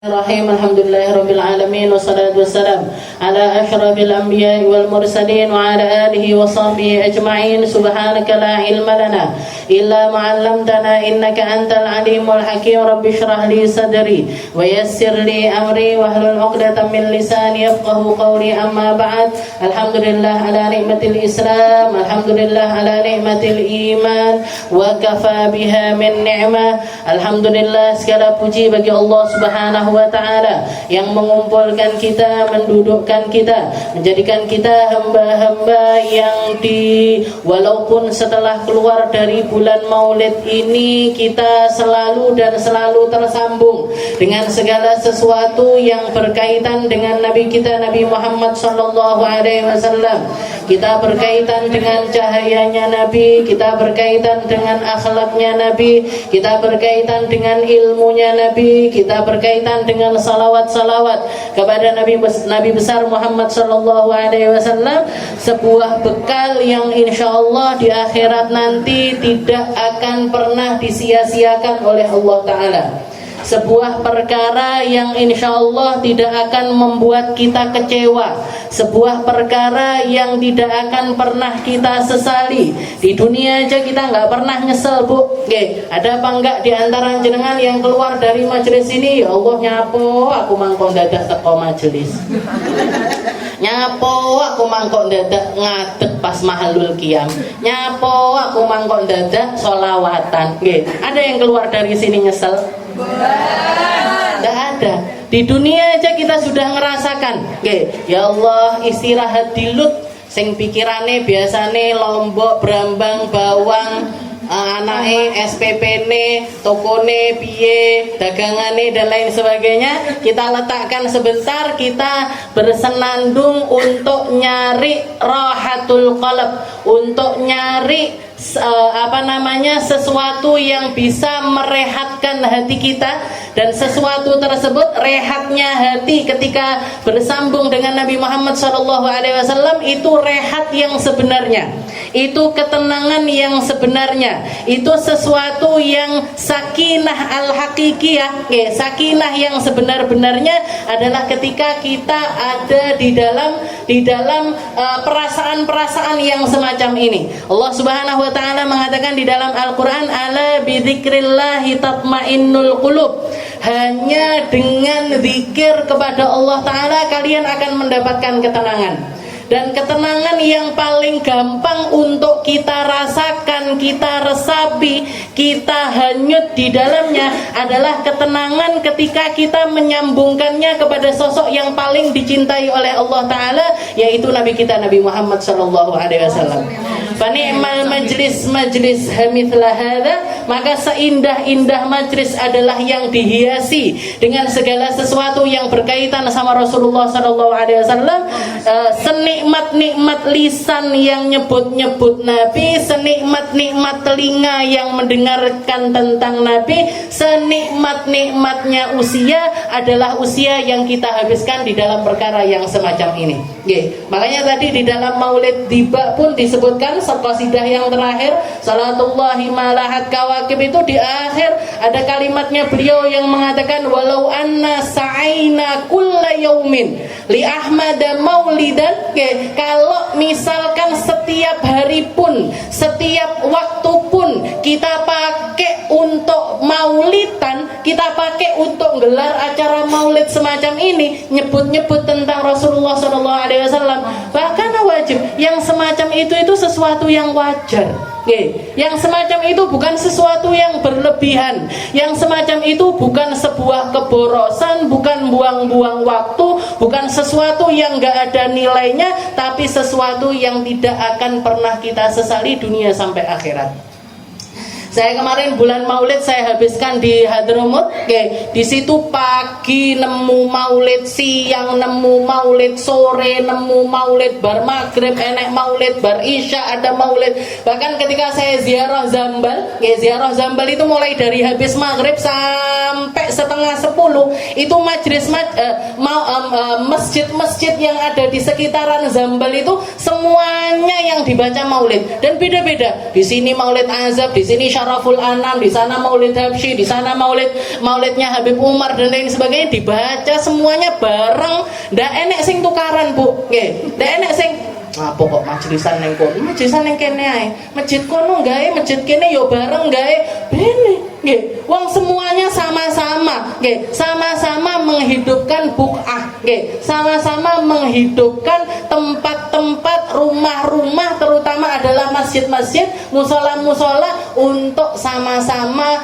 Bismillahirrahmanirrahim. Alhamdulillahirabbil alamin wassalatu wassalamu ala asyrafil anbiya'i wal mursalin wa ala alihi wa sahbihi ajma'in. Subhanaka la ilma lana illa ma 'allamtana innaka antal alimul hakim. Rabbi shrah li sadri wa yassir li amri wahlul 'uqdatam min lisani yafqahu qawli. Amma ba'd. Alhamdulillah ala nikmatil Islam, alhamdulillah ala nikmatil iman wa kafa biha min ni'mah. Alhamdulillah, segala puji bagi Allah Subhanahu wa ta'ala yang mengumpulkan kita, mendudukkan kita, menjadikan kita hamba-hamba yang walaupun setelah keluar dari bulan Maulid ini kita selalu dan selalu tersambung dengan segala sesuatu yang berkaitan dengan Nabi kita Nabi Muhammad sallallahu alaihi wasallam. Kita berkaitan dengan cahayanya Nabi, kita berkaitan dengan akhlaknya Nabi, kita berkaitan dengan ilmunya Nabi, kita berkaitan dengan salawat-salawat kepada Nabi besar Muhammad sallallahu alaihi wasallam, sebuah bekal yang insyaallah di akhirat nanti tidak akan pernah disia-siakan oleh Allah Ta'ala. Sebuah perkara yang insyaallah tidak akan membuat kita kecewa, sebuah perkara yang tidak akan pernah kita sesali. Di dunia aja kita nggak pernah nyesel, Bu. Oke, ada apa enggak di antara jenengan yang keluar dari majelis ini? Ya Allah, nyapo aku mangkon dadak teko majelis. Nyapo aku mangkok dadak ngadeg pas mahalul qiyam. Nyapo aku mangkok dadak sholawatan. Nggih, ada yang keluar dari sini nyesel? Tidak ada. Di dunia aja kita sudah ngerasakan. Nggih, ya Allah, istirahat di lut sing pikirane biasane Lombok, Brambang, Bawang, anake, SPP-ne, tokone, piye, dagangane dan lain sebagainya, kita letakkan sebentar, kita bersenandung untuk nyari rahatul qalb, untuk nyari sesuatu yang bisa merehatkan hati kita. Dan sesuatu tersebut, rehatnya hati ketika bersambung dengan Nabi Muhammad SAW, itu rehat yang sebenarnya, itu ketenangan yang sebenarnya, itu sesuatu yang sakinah al-hakikiyah. Sakinah yang sebenar-benarnya adalah ketika kita ada di dalam perasaan-perasaan yang semacam ini. Allah Subhanahu wa ta'ala mengatakan di dalam Al-Quran, ala bidzikrillahi tatmainnul qulub. Hanya dengan zikir kepada Allah Ta'ala kalian akan mendapatkan ketenangan. Dan ketenangan yang paling gampang untuk kita rasakan, kita resapi, kita hanyut di dalamnya adalah ketenangan ketika kita menyambungkannya kepada sosok yang paling dicintai oleh Allah Ta'ala, yaitu Nabi kita Nabi Muhammad SAW. Fani'mal majlis hamithla hadha, maka seindah-indah majlis adalah yang dihiasi dengan segala sesuatu yang berkaitan sama Rasulullah SAW. Senikmat-nikmat lisan yang nyebut-nyebut Nabi, senikmat-nikmat telinga yang mendengarkan tentang Nabi, senikmat-nikmatnya usia adalah usia yang kita habiskan di dalam perkara yang semacam ini. Makanya tadi di dalam Maulid Tiba pun disebutkan qasidah yang terakhir, salatullahi malahat kawakib, itu di akhir ada kalimatnya beliau yang mengatakan, walau anna sa'aina kulla yaumin li ahmada maulidan. Kalau misalkan setiap hari pun, setiap waktu pun kita pakai untuk maulidan, kita pakai untuk gelar acara maulid semacam ini, nyebut-nyebut tentang Rasulullah SAW, bahkan wajib. Yang semacam itu sesuatu yang wajar. Yang semacam itu bukan sesuatu yang berlebihan. Yang semacam itu bukan sebuah keborosan, bukan buang-buang waktu, bukan sesuatu yang gak ada nilainya, tapi sesuatu yang tidak akan pernah kita sesali dunia sampai akhirat. Saya kemarin bulan Maulid saya habiskan di Hadramut. Di situ pagi nemu Maulid, siang nemu Maulid, sore nemu Maulid, bar maghrib enek Maulid, bar isya ada Maulid. Bahkan ketika saya ziarah Zambal, ziarah Zambal itu mulai dari habis maghrib sampai setengah 10, itu masjid-masjid yang ada di sekitaran Zambal itu semuanya yang dibaca Maulid, dan beda-beda. Di sini Maulid Azab, di sini Syaraful Anam, di sana Maulid Habsyi, di sana maulidnya Habib Umar dan lain sebagainya, dibaca semuanya bareng. Ndak enek sing tukaran, Bu. Nggih. Ndak enek sing pokok majlisan ning kono, majlisan ning kene ae. Masjid kono gawe, masjid kene yo bareng gawe. Bene. Nggih, wong semuanya sama-sama, nggih, sama-sama menghidupkan buk'ah, nggih, sama-sama menghidupkan tempat-tempat rumah-rumah, terutama adalah masjid-masjid, musola-musola, untuk sama-sama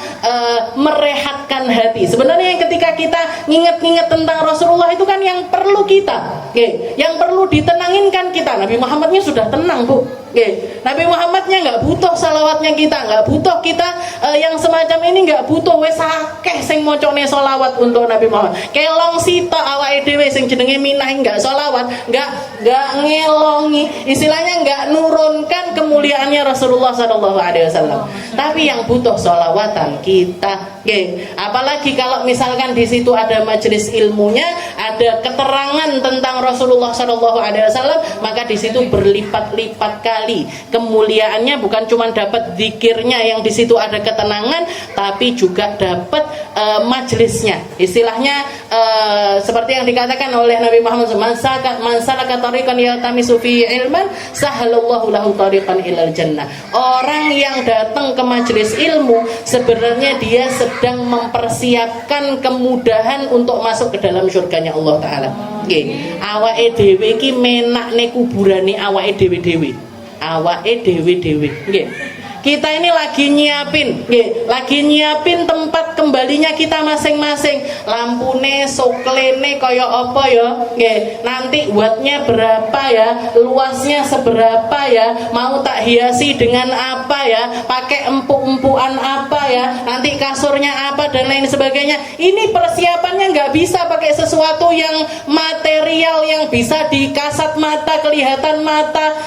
merehatkan hati. Sebenarnya ketika kita nginget-nginget tentang Rasulullah itu kan yang perlu kita, nggih, yang perlu ditenanginkan kita. Nabi Muhammadnya sudah tenang, Bu. Nggih, Nabi Muhammadnya nggak butuh salawatnya kita, nggak butuh kita yang semacam ini, nggak butuh. Wes akeh sing mocone solawat untuk Nabi Muhammad. Kelong sitok awake dhewe sing jenenge minah nggak solawat, nggak ngelongi, istilahnya nggak nurunkan kemuliaannya Rasulullah SAW. Tapi yang butuh solawatan kita, nggih. Apalagi kalau misalkan di situ ada majelis ilmunya, ada keterangan tentang Rasulullah SAW, maka di situ berlipat-lipat kali kemuliaannya. Bukan cuma dapat zikirnya yang di situ ada ketenangan, tapi juga dapat majelisnya. Istilahnya seperti yang dikatakan oleh Nabi Muhammad, man salaka tariqan yaltamisu fi ilman sahalallahu lahu tariqan ilal jannah. Orang yang datang ke majelis ilmu sebenarnya dia sedang mempersiapkan kemudahan untuk masuk ke dalam surganya Allah Ta'ala. Nggih, awake dhewe iki menakne kuburane awake dhewe-dhewe. Awake dhewe-dhewe, nggih. Kita ini lagi nyiapin, nggih, lagi nyiapin tempat kembalinya kita masing-masing. Lampune, soklene kaya apa ya, nggih. Nanti wattnya berapa ya, luasnya seberapa ya, mau tak hiasi dengan apa ya, pakai empuk-empukan apa ya, nanti kasurnya apa dan lain sebagainya. Ini persiapannya nggak bisa pakai sesuatu yang material yang bisa dikasat mata, kelihatan mata,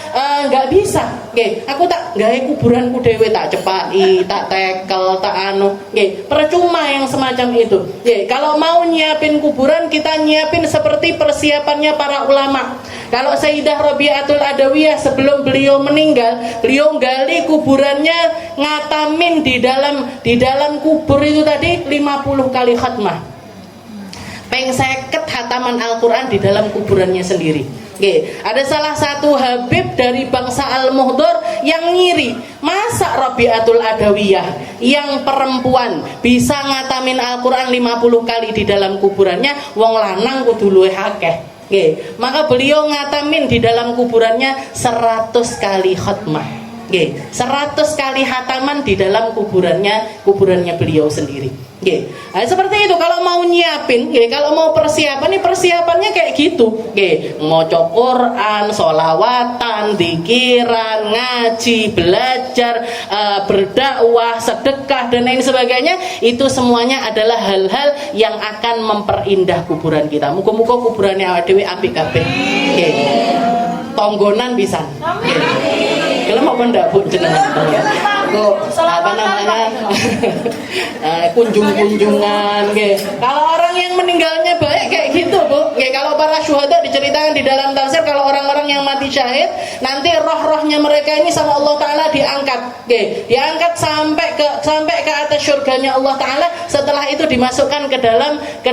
nggak bisa. Nggih, aku tak gawe kuburanku dhewe, tak cepaki, tak tekel, tak anu, nggih, percuma yang semacam itu. Nggih, kalau mau nyiapin kuburan, kita nyiapin seperti persiapannya para ulama. Kalau Sayyidah Rabi'atul Adawiyah sebelum beliau meninggal, beliau gali kuburannya, ngatamin di dalam kubur itu tadi 50 kali khatmah. Peng 50 hataman Al-Quran di dalam kuburannya sendiri. Oke, ada salah satu Habib dari bangsa Al-Muhdor yang ngiri, masa Rabi'atul Adawiyah yang perempuan bisa ngatamin Al-Quran 50 kali di dalam kuburannya, wong lanang kudu luwih akeh. Oke, maka beliau ngatamin di dalam kuburannya 100 kali khatmah. Oke, 100 kali hataman di dalam kuburannya beliau sendiri. Oke, nah, seperti itu kalau mau nyiapin, kalau mau persiapan, ini persiapannya kayak gitu. Oke, maca Quran, sholawatan, dzikiran, ngaji, belajar, berdakwah, sedekah dan lain sebagainya. Itu semuanya adalah hal-hal yang akan memperindah kuburan kita. Muga-muga kuburannya awake dhewe apik kabeh. Oke, tonggonan pisan. Kalau mau ndak Bu jenengan? Kok apa namanya? Kunjung-kunjungan, nggih. Kalau orang yang meninggalnya baik kayak gitu, Bu. Nggih, kalau para syuhada diceritakan di dalam tafsir, kalau orang-orang yang mati syahid, nanti roh-rohnya mereka ini sama Allah Taala diangkat. Nggih, diangkat sampai ke atas surganya Allah Taala. Setelah itu dimasukkan ke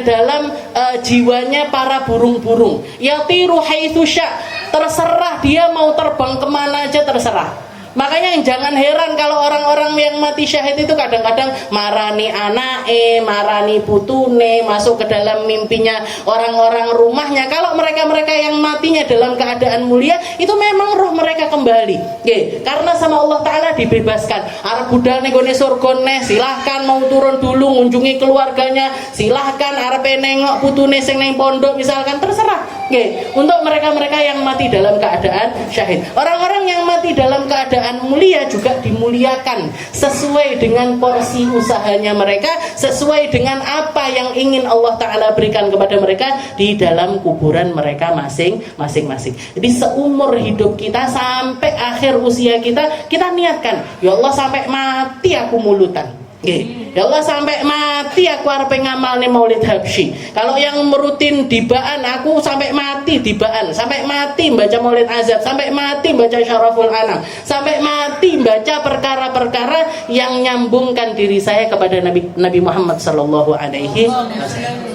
dalam jiwanya para burung-burung. Yatiru haitsu sya'. Terserah dia mau terbang kemana aja, terserah. Makanya jangan heran kalau orang-orang yang mati syahid itu kadang-kadang marani anake, marani putune, masuk ke dalam mimpinya orang-orang rumahnya. Kalau mereka-mereka yang matinya dalam keadaan mulia, itu memang roh mereka kembali. Oke, karena sama Allah Ta'ala dibebaskan. Arep budal ning gone surga, silahkan mau turun dulu ngunjungi keluarganya, silahkan arep nengok putune sing ning pondok misalkan, terserah. Oke, untuk mereka-mereka yang mati dalam keadaan syahid. Orang-orang yang mati dalam keadaan mulia juga dimuliakan sesuai dengan porsi usahanya mereka, sesuai dengan apa yang ingin Allah Ta'ala berikan kepada mereka di dalam kuburan mereka masing-masing. Jadi seumur hidup kita sampai akhir usia kita, kita niatkan, ya Allah sampai mati aku mulutan. Ya Allah, sampai mati aku arep ngamalne Maulid Habsyi. Kalau yang merutin dibaan, aku sampai mati dibaan, sampai mati baca Maulid Azab, sampai mati baca Syaraful Anam, sampai mati baca perkara-perkara yang nyambungkan diri saya kepada Nabi Muhammad sallallahu alaihi wasallam.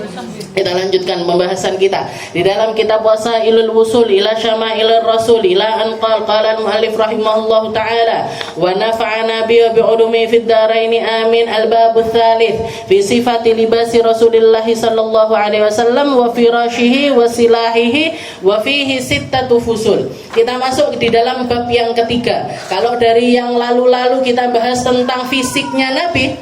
Kita lanjutkan pembahasan kita di dalam kitab Wasailul Wusul ila Syama'il Rasul ila an qala al-muallif rahimahullahu taala wa nafa'ana bi ulumi fid dharain amin. Al-bab ats-tsalits fi sifati libasi Rasulillah sallallahu alaihi wasallam wa firashihi wa silahihi wa fihi sittatu fusul. Kita masuk di dalam bab yang ketiga. Kalau dari yang lalu-lalu kita bahas tentang fisiknya Nabi,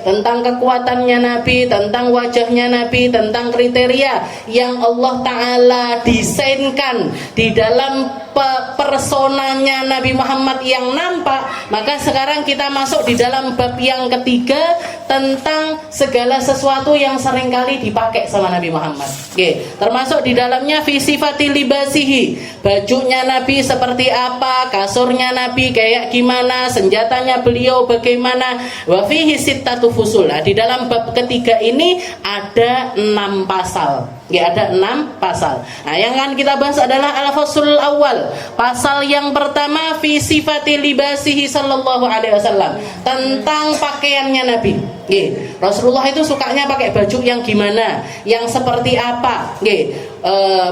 tentang kekuatannya Nabi, tentang wajahnya Nabi, tentang kriteria yang Allah Ta'ala desainkan di dalam personanya Nabi Muhammad yang nampak. Maka sekarang kita masuk di dalam bab yang ketiga tentang segala sesuatu yang seringkali dipakai sama Nabi Muhammad. Termasuk di dalamnya fi sifati libasihi, bajunya Nabi seperti apa, kasurnya Nabi kayak gimana, senjatanya beliau bagaimana. Wa fihi sittatu fusul. Di dalam bab ketiga ini ada 6 pasal. Ada 6 pasal. Nah, yang akan kita bahas adalah al-faslul awal. Pasal yang pertama fi sifati libasihi sallallahu alaihi wasallam, tentang pakaiannya Nabi. Rasulullah itu sukanya pakai baju yang gimana, yang seperti apa.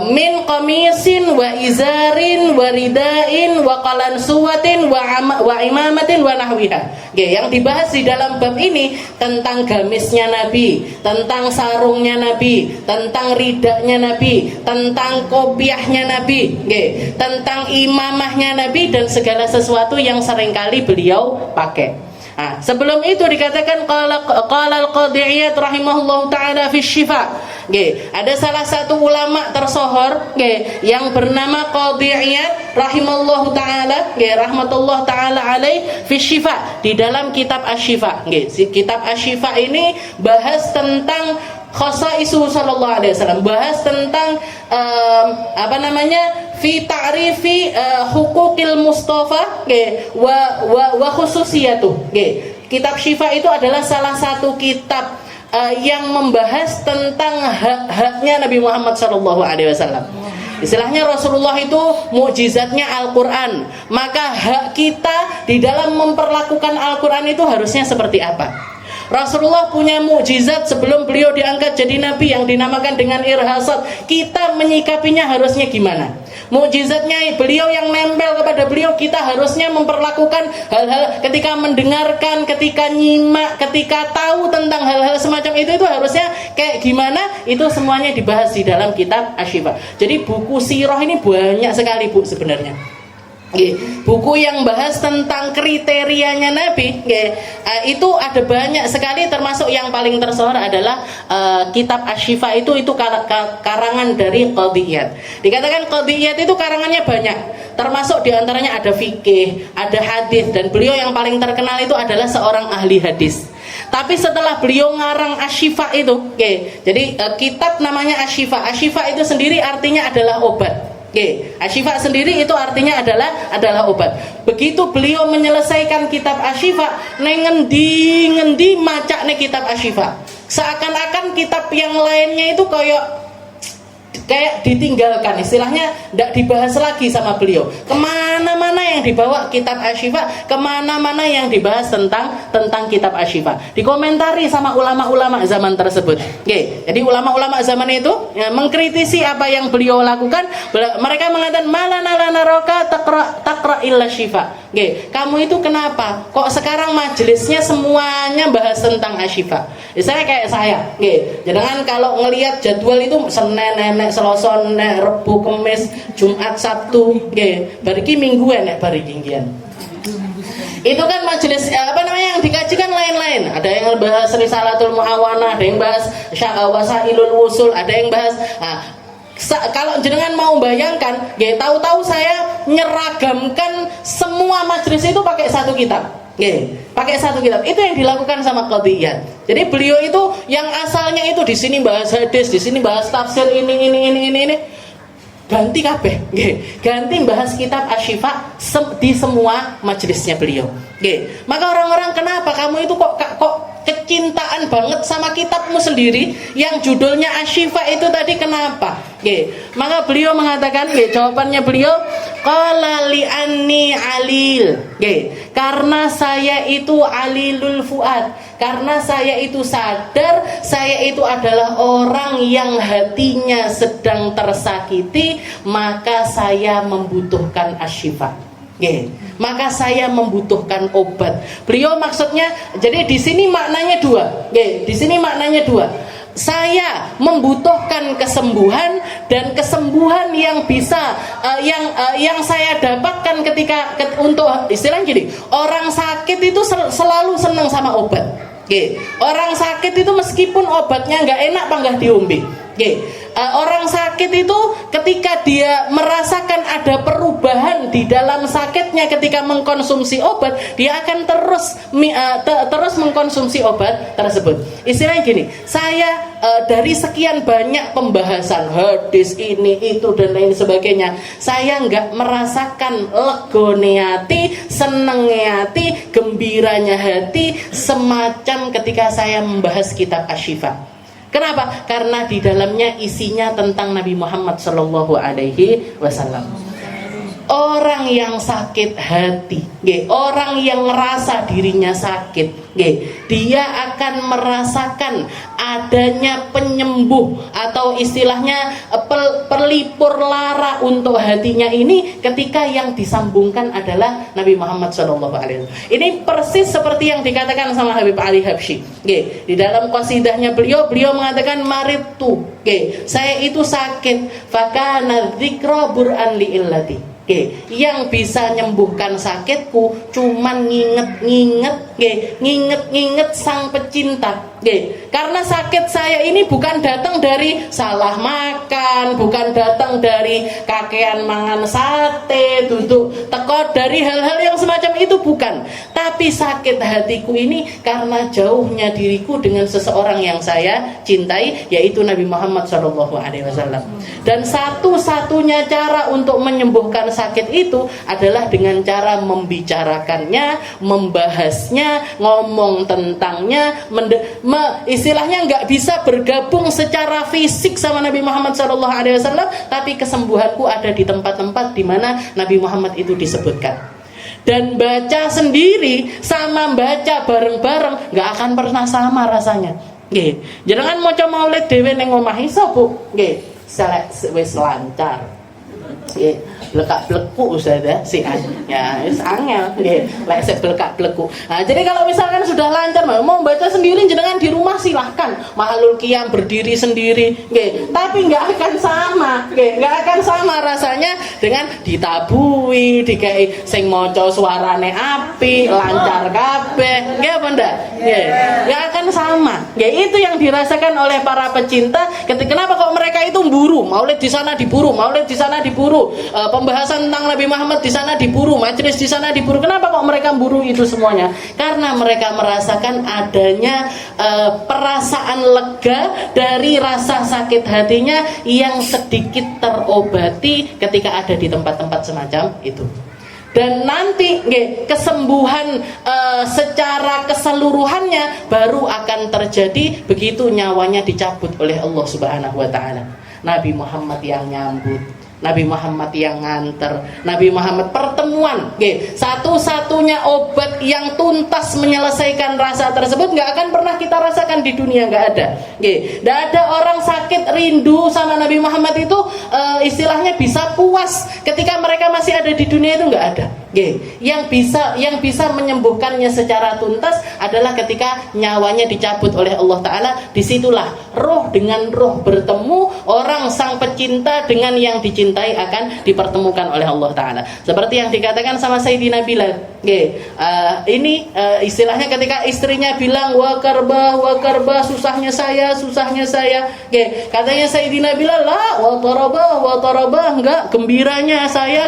Min qamisin wa izarin wa ridain wa qalansuwatin wa imamatin wa nahwiha. Yang dibahas di dalam bab ini tentang gamisnya Nabi, tentang sarungnya Nabi, tentang ridaknya Nabi, tentang kopiahnya Nabi, tentang imamahnya Nabi, dan segala sesuatu yang seringkali beliau pakai. Nah, sebelum itu dikatakan qala al-Qadhi Iyad rahimahullahu taala fi Syifa. Ada salah satu ulama tersohor yang bernama Qadhi Iyad rahimahullahu taala, rahmatullah taala alaih, fi Syifa, di dalam kitab Asy-Syifa. Kitab Asy-Syifa ini bahas tentang khasaisu sallallahu alaihi wasallam, bahas tentang fi ta'rifi huquqil Mustafa wa khususiyatuh. Kitab Syifa itu adalah salah satu kitab yang membahas tentang hak-haknya Nabi Muhammad sallallahu alaihi wasallam. Istilahnya Rasulullah itu mukjizatnya Al-Qur'an. Maka hak kita di dalam memperlakukan Al-Qur'an itu harusnya seperti apa? Rasulullah punya mukjizat sebelum beliau diangkat jadi nabi yang dinamakan dengan irhasat. Kita menyikapinya harusnya gimana? Mukjizatnya beliau yang nempel kepada beliau, kita harusnya memperlakukan hal-hal ketika mendengarkan, ketika nyimak, ketika tahu tentang hal-hal semacam itu harusnya kayak gimana? Itu semuanya dibahas di dalam kitab Asy-Syifa. Jadi buku sirah ini banyak sekali Bu sebenarnya. Buku yang bahas tentang kriterianya Nabi, itu ada banyak sekali, termasuk yang paling tersohor adalah kitab Asy-Syifa itu karangan dari Qadhi Iyad. Dikatakan Qadhi Iyad itu karangannya banyak, termasuk diantaranya ada fikih, ada hadis, dan beliau yang paling terkenal itu adalah seorang ahli hadis. Tapi setelah beliau ngarang Asy-Syifa itu, jadi kitab namanya Asy-Syifa. Asy-Syifa itu sendiri artinya adalah obat. Asy-Syifa sendiri itu artinya adalah obat. Begitu beliau menyelesaikan kitab Asy-Syifa, ngendi macane kitab Asy-Syifa, seakan-akan kitab yang lainnya itu kayak ditinggalkan, istilahnya tidak dibahas lagi sama beliau. Kemana-mana yang dibawa kitab Asy-Syifa, kemana-mana yang dibahas tentang kitab Asy-Syifa, dikomentari sama ulama-ulama zaman tersebut. Jadi ulama-ulama zaman itu mengkritisi apa yang beliau lakukan. Mereka mengatakan malana roka takra illa Syifa. Kamu itu kenapa kok sekarang majelisnya semuanya bahas tentang Asy-Syifa? Saya kayak saya, jangan kalau ngelihat jadwal itu Senin, Selasa, Rebu, Kamis, Jumat, Sabtu, bariki mingguan bariki ngian. Itu kan majelis yang dikajikan lain-lain. Ada yang bahas Risalatul Muawanah, ada yang bahas Wasailul Wusul, ada yang bahas kalau jenengan mau bayangkan, tahu-tahu saya nyeragamkan semua majelis itu pakai satu kitab. Pakai satu kitab. Itu yang dilakukan sama Qadhi Iyad. Jadi beliau itu yang asalnya itu di sini bahas hadis, di sini bahas tafsir ini. Ganti kabeh. Ganti bahas kitab Asy-Syifa di semua majelisnya beliau. Maka orang-orang, kenapa kamu itu kok kecintaan banget sama kitabmu sendiri yang judulnya Asy-Syifa itu tadi, kenapa? Maka beliau mengatakan, jawabannya beliau, qala li anni alil, karena saya itu alilul fuad, karena saya itu sadar saya itu adalah orang yang hatinya sedang tersakiti, maka saya membutuhkan asy-syifa. Maka saya membutuhkan obat. Beliau maksudnya, jadi di sini maknanya dua. Di sini maknanya dua. Saya membutuhkan kesembuhan, dan kesembuhan yang bisa yang saya dapatkan ketika untuk istilahnya gini, orang sakit itu selalu senang sama obat. Orang sakit itu meskipun obatnya nggak enak apa nggak diombe. Orang sakit itu ketika dia merasakan ada perubahan di dalam sakitnya ketika mengkonsumsi obat, dia akan terus mengkonsumsi obat tersebut. Istilahnya gini, saya dari sekian banyak pembahasan hadis ini itu dan lain sebagainya, saya nggak merasakan legone hati, senengnya hati, gembiranya hati semacam ketika saya membahas kitab Asy-Syifa. Kenapa? Karena di dalamnya isinya tentang Nabi Muhammad Sallallahu Alaihi Wasallam. Orang yang sakit hati, orang yang ngerasa dirinya sakit, dia akan merasakan adanya penyembuh atau istilahnya pelipur lara untuk hatinya ini ketika yang disambungkan adalah Nabi Muhammad SAW. Ini persis seperti yang dikatakan sama Habib Ali Habsyi. Di dalam qasidahnya beliau mengatakan maritu, saya itu sakit, fakana dzikra bur'an li illati. Yang bisa nyembuhkan sakitku cuman nginget sang pecinta. Karena sakit saya ini bukan datang dari salah makan, bukan datang dari kakean mangan sate, duduk teko, dari hal-hal yang semacam itu, bukan. Tapi sakit hatiku ini karena jauhnya diriku dengan seseorang yang saya cintai, yaitu Nabi Muhammad SAW. Dan satu-satunya cara untuk menyembuhkan sakit itu adalah dengan cara membicarakannya, membahasnya, ngomong tentangnya, istilahnya nggak bisa bergabung secara fisik sama Nabi Muhammad SAW, tapi kesembuhanku ada di tempat-tempat di mana Nabi Muhammad itu disebutkan. Dan baca sendiri sama baca bareng-bareng nggak akan pernah sama rasanya. Jangan maca maulid dhewe ning omah iso, Bu. Wis lancar. Blekak-bleku Ustaz ya wis angel lek sik blekak-bleku. Nah, jadi kalau misalkan sudah lancar mau baca sendiri jenengan di rumah silahkan, mahalul qiyam berdiri sendiri, tapi nggak akan sama rasanya dengan ditabui, dikai sing maca suarane apik, lancar kabeh, nggih apa ndak? Nggak akan sama. Itu yang dirasakan oleh para pecinta. Kenapa kok mereka itu buru, maulid di sana diburu, maulid di sana diburu, pembahasan tentang Nabi Muhammad di sana diburu, majelis di sana diburu. Kenapa kok mereka buru itu semuanya? Karena mereka merasakan adanya perasaan lega dari rasa sakit hatinya yang sedikit terobati ketika ada di tempat-tempat semacam itu. Dan nanti kesembuhan secara keseluruhannya baru akan terjadi begitu nyawanya dicabut oleh Allah Subhanahu wa taala. Nabi Muhammad yang nyambut, Nabi Muhammad yang nganter, Nabi Muhammad pertemuan. Satu-satunya obat yang tuntas menyelesaikan rasa tersebut nggak akan pernah kita rasakan di dunia, nggak ada. Nggak ada orang sakit rindu sama Nabi Muhammad itu istilahnya bisa puas ketika mereka masih ada di dunia, itu nggak ada. Yang bisa menyembuhkannya secara tuntas adalah ketika nyawanya dicabut oleh Allah Ta'ala. Disitulah roh dengan roh bertemu, orang sang pecinta dengan yang dicintai akan dipertemukan oleh Allah Ta'ala. Seperti yang dikatakan sama Sayyidina Bilal. Ini istilahnya ketika istrinya bilang wa karbah susahnya saya. Katanya Sayyidina Bilal, la wa tarabah, enggak, gembiranya saya.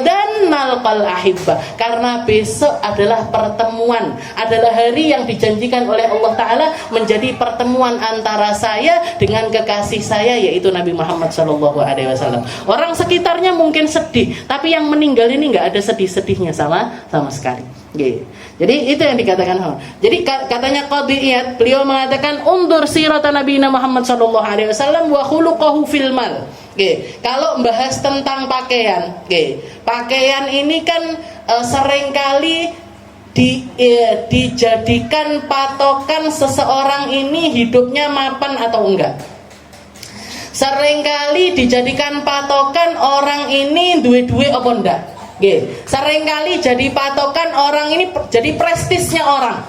Dan nalqal ahibba, karena besok adalah pertemuan, adalah hari yang dijanjikan oleh Allah Ta'ala menjadi pertemuan antara saya dengan kekasih saya, yaitu Nabi Muhammad SAW. Orang sekitarnya mungkin sedih, tapi yang meninggal ini nggak ada sedih-sedihnya sama sekali. Jadi itu yang dikatakan. Jadi katanya Qadhi Iyad, beliau mengatakan undur siratan Nabi Muhammad sallallahu alaihi wasallam wa khuluquhu fil mal. Kalau membahas tentang pakaian, pakaian ini kan seringkali dijadikan patokan seseorang ini hidupnya mapan atau enggak. Seringkali dijadikan patokan orang ini duwe-duwe apa enggak. Seringkali jadi patokan orang ini, jadi prestisnya orang.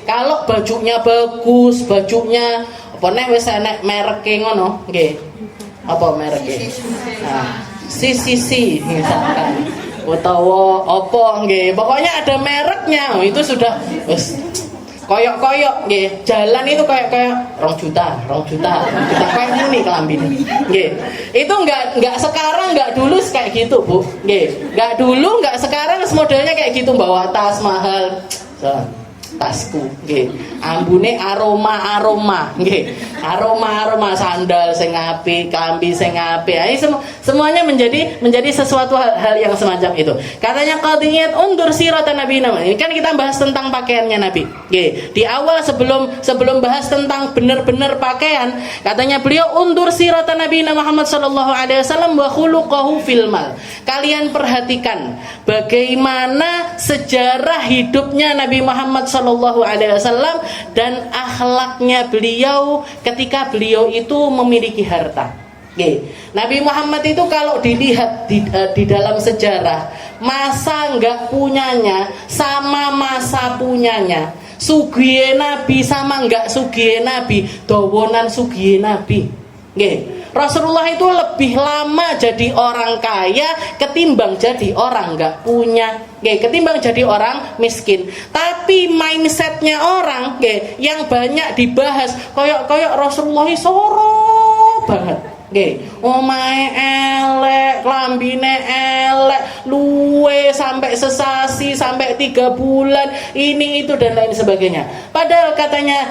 Kalau bajunya bagus, bajunya apa nek wis enek mereke ngono, apa mereke? Nah, CCC misalkan. Utawa apa pokoknya ada mereknya. Itu sudah wis koyok-koyok jalan itu kayak 2 juta kayak muni kelambine. Itu enggak sekarang, enggak dulu kayak gitu, Bu. Enggak dulu, enggak sekarang modelnya kayak gitu, bawa tas mahal. Tasku ambune aroma sandal sing apik, klambi sing apik. Semuanya menjadi sesuatu hal yang semacam itu. Katanya Qadhiyat undur siratan Nabi. Ini kan kita bahas tentang pakaiannya Nabi. Di awal sebelum bahas tentang benar-benar pakaian, katanya beliau undur siratan Nabi Muhammad sallallahu alaihi wasallam wa khuluquhu fil mal. Kalian perhatikan bagaimana sejarah hidupnya Nabi Muhammad sallallahu alaihi wasallam dan akhlaknya beliau ketika beliau itu memiliki harta. Nabi Muhammad itu kalau dilihat di dalam sejarah, masa enggak punyanya sama masa punyanya, sugihe Nabi sama enggak sugihe Nabi, dawonan sugihe Nabi. Rasulullah itu lebih lama jadi orang kaya ketimbang jadi orang enggak punya, ketimbang jadi orang miskin. Tapi mindsetnya orang yang banyak dibahas, koyok Rasulullah soro banget. Omae elek, klambine elek, luwe sampai sesasi, sampai 3 bulan, ini itu dan lain sebagainya. Padahal katanya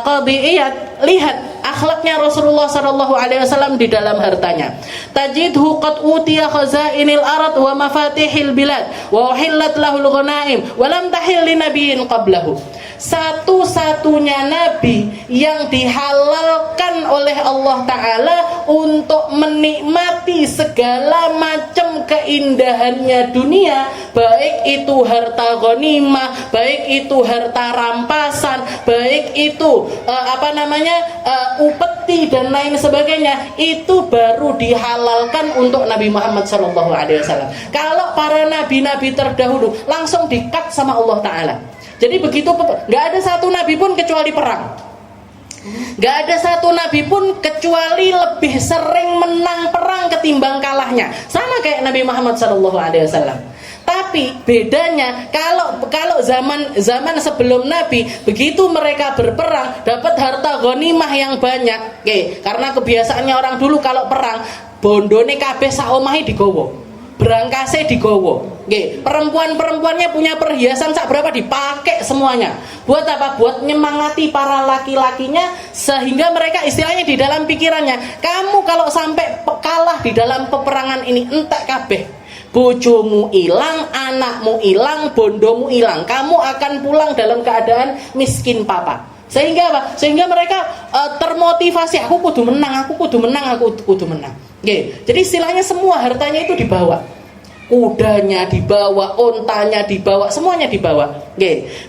Qadhi Iyad, lihat akhlaknya Rasulullah sallallahu alaihi wasallam di dalam hartanya. Tajidhu qad utiya khazainil arad wa mafatihil bilad wa uhillat lahul ghanaim wa lam tahil li nabiyyin qablahu. Satu-satunya nabi yang dihalalkan oleh Allah Ta'ala untuk menikmati segala macam keindahannya dunia, baik itu harta ghanimah, baik itu harta rampasan, baik itu upeti dan lain sebagainya, itu baru dihalalkan untuk Nabi Muhammad SAW. Kalau para nabi-nabi terdahulu langsung di-cut sama Allah Ta'ala. Jadi begitu, nggak ada satu nabi pun kecuali perang. Nggak ada satu nabi pun kecuali lebih sering menang perang ketimbang kalahnya. Sama kayak Nabi Muhammad SAW. Tapi bedanya kalau zaman sebelum Nabi, begitu mereka berperang dapat harta ghanimah yang banyak. Karena kebiasaannya orang dulu kalau perang, bondone kabeh sak omahe digowo. Berangkase digowo. Perempuan-perempuannya punya perhiasan sak berapa dipakai semuanya. Buat apa? Buat nyemangati para laki-lakinya, sehingga mereka istilahnya di dalam pikirannya, kamu kalau sampai kalah di dalam peperangan ini entek kabeh. Bojomu hilang, anakmu hilang, bondomu hilang. Kamu akan pulang dalam keadaan miskin papa. Sehingga apa? Sehingga mereka termotivasi, aku kudu menang. Jadi istilahnya semua hartanya itu dibawa. Kudanya dibawa, ontanya dibawa, semuanya dibawa.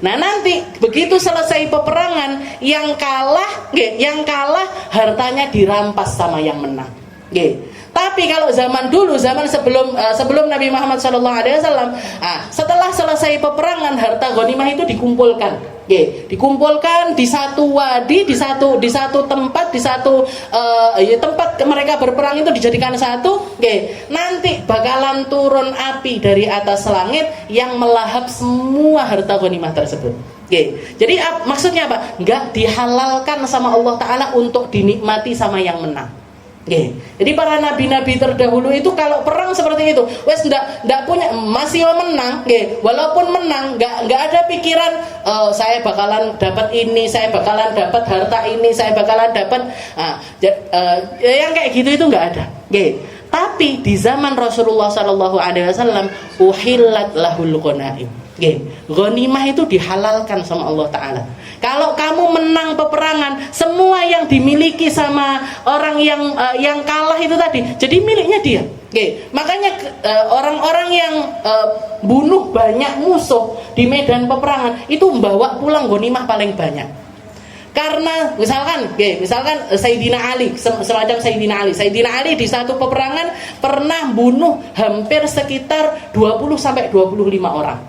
Nah nanti begitu selesai peperangan, yang kalah hartanya dirampas sama yang menang. Tapi kalau zaman dulu, zaman sebelum Nabi Muhammad SAW, setelah selesai peperangan, harta ghanimah itu dikumpulkan. Dikumpulkan di satu wadi, di satu tempat, tempat mereka berperang itu dijadikan satu. Nanti bakalan turun api dari atas langit yang melahap semua harta ghanimah tersebut. Jadi maksudnya apa? Enggak dihalalkan sama Allah Ta'ala untuk dinikmati sama yang menang. Jadi para nabi-nabi terdahulu itu kalau perang seperti itu, wes ndak punya, masih menang, walaupun menang nggak ada pikiran saya bakalan dapat ini, saya bakalan dapat harta ini, saya bakalan dapat yang kayak gitu itu nggak ada. Tapi di zaman Rasulullah SAW, uhillat lahul ghanaim. Ghanimah itu dihalalkan sama Allah Ta'ala. Kalau kamu menang peperangan, semua yang dimiliki sama orang yang kalah itu tadi jadi miliknya dia. Makanya orang-orang yang bunuh banyak musuh di medan peperangan itu membawa pulang ghanimah paling banyak. Karena misalkan Sayyidina Ali, semacam Sayyidina Ali di satu peperangan pernah bunuh hampir sekitar 20 sampai 25 orang.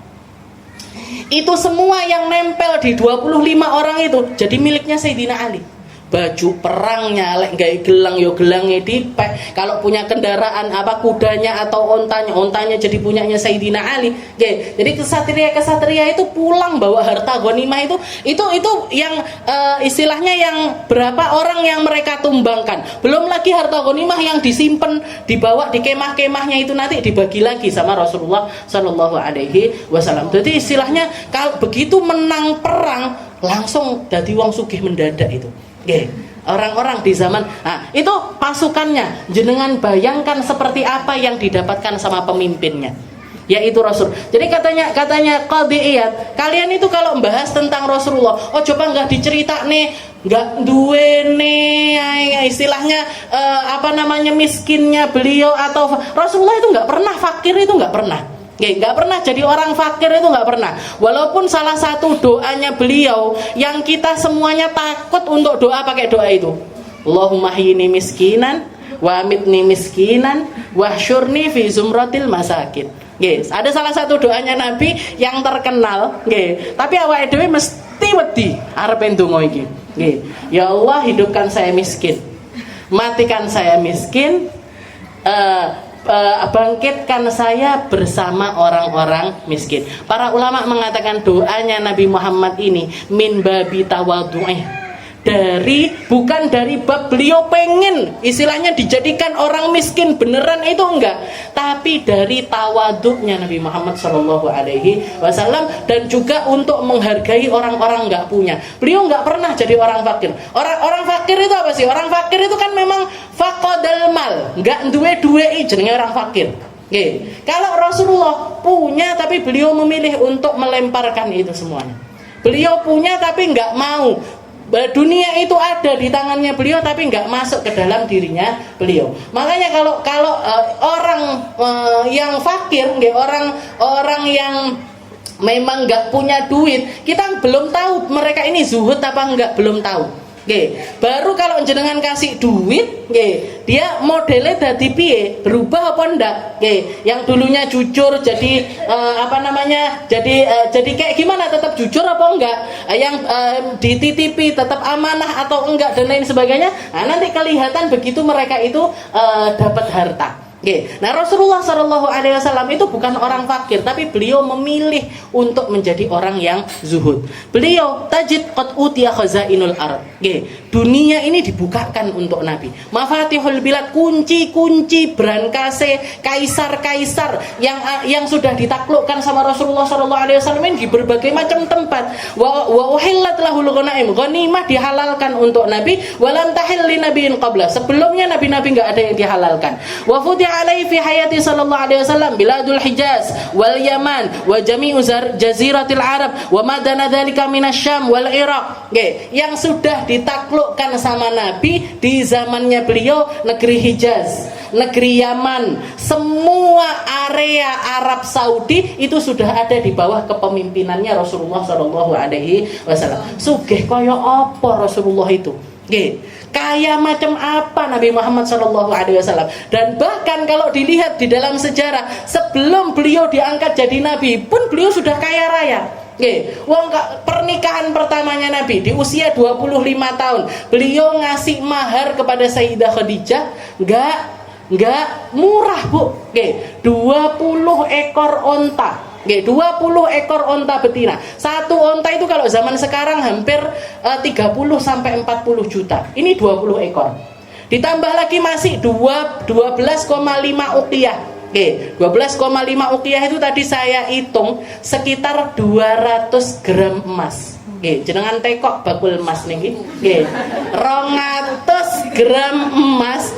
Itu semua yang nempel di 25 orang itu jadi miliknya Sayyidina Ali. Baju perangnya, lek gawe gelang yo gelangnya dipek. Kalau punya kendaraan kudanya atau ontanya jadi punyanya Sayyidina Ali. Jadi kesatria itu pulang bawa harta ghanimah itu yang istilahnya yang berapa orang yang mereka tumbangkan. Belum lagi harta ghanimah yang disimpan, dibawa di kemah-kemahnya itu nanti dibagi lagi sama Rasulullah Shallallahu Alaihi Wasallam. Jadi istilahnya kalau begitu menang perang langsung jadi wong sugih mendadak itu. Orang-orang di zaman itu pasukannya, jenengan bayangkan seperti apa yang didapatkan sama pemimpinnya, yaitu Rasul. Jadi katanya Qadhi Iyad, kalian itu kalau membahas tentang Rasulullah, coba nggak dicerita nih, nggak duwene istilahnya miskinnya beliau, atau Rasulullah itu nggak pernah fakir, itu nggak pernah. Nggak pernah jadi orang fakir, itu nggak pernah. Walaupun salah satu doanya beliau yang kita semuanya takut untuk doa pakai doa itu, Allahumma hyini miskinan wa amitni miskinan wahsyurni fi zumratil masakin. Ada salah satu doanya Nabi yang terkenal, tapi awake dhewe mesti wedi arep ndonga iki. Ya Allah, hidupkan saya miskin, matikan saya miskin, bangkitkan saya bersama orang-orang miskin. Para ulama mengatakan doanya Nabi Muhammad ini min babi tawadhu'ih, bukan dari bab beliau pengen istilahnya dijadikan orang miskin beneran, itu enggak, tapi dari tawadhu'nya Nabi Muhammad Shallallahu Alaihi Wasallam, dan juga untuk menghargai orang-orang enggak punya. Beliau enggak pernah jadi orang fakir. Orang fakir itu apa sih? Orang fakir itu kan memang faqadal mal, enggak duwe jenenge orang fakir. Kalau Rasulullah punya tapi beliau memilih untuk melemparkan itu semuanya. Beliau punya tapi enggak mau. Dunia itu ada di tangannya beliau tapi nggak masuk ke dalam dirinya beliau. Makanya kalau orang yang fakir, orang yang memang nggak punya duit, kita belum tahu mereka ini zuhud apa enggak, belum tahu. Baru kalau jenengan kasih duit, dia modelnya dadi piye, berubah apa enggak? Yang dulunya jujur jadi jadi kayak gimana, tetap jujur apa enggak? Yang dititipi tetap amanah atau enggak, dan lain sebagainya. Nanti kelihatan begitu mereka itu dapat harta. Nah, Rasulullah Shallallahu Alaihi Wasallam itu bukan orang fakir, tapi beliau memilih untuk menjadi orang yang zuhud. Beliau tajid qad utiya khazainul ard. Dunia ini dibukakan untuk Nabi. Mafatihul bilad, kunci-kunci brankase kaisar-kaisar yang sudah ditaklukkan sama Rasulullah Shallallahu Alaihi Wasallam di berbagai macam tempat. Wa uhillat lahul ghanaim, ghanimah dihalalkan untuk Nabi. Walam tahil li nabiyyin qabla, sebelumnya nabi-nabi enggak ada yang dihalalkan. Wa alaihi fi hayati sallallahu alaihi wasallam biladul Hijaz wal Yaman wa jami'u jaziratil Arab wa madana dzalika minasyam wal Iraq. Yang sudah ditaklukkan sama Nabi di zamannya beliau, negeri Hijaz, negeri Yaman, semua area Arab Saudi itu sudah ada di bawah kepemimpinannya Rasulullah sallallahu alaihi wasallam. Sugih kaya apa Rasulullah itu? Kaya macam apa Nabi Muhammad Shallallahu Alaihi Wasallam. Dan bahkan kalau dilihat di dalam sejarah, sebelum beliau diangkat jadi Nabi pun beliau sudah kaya raya. Pernikahan pertamanya Nabi di usia 25 tahun, beliau ngasih mahar kepada Sayyidah Khadijah enggak murah, Bu. 20 ekor onta. 20 ekor onta betina. Satu onta itu kalau zaman sekarang hampir 30 sampai 40 juta. Ini 20 ekor. Ditambah lagi masih 12,5 uqiyah. 12,5 uqiyah itu tadi saya hitung sekitar 200 gram emas. Jenengan tekok bakul emas niki. 200 gram emas.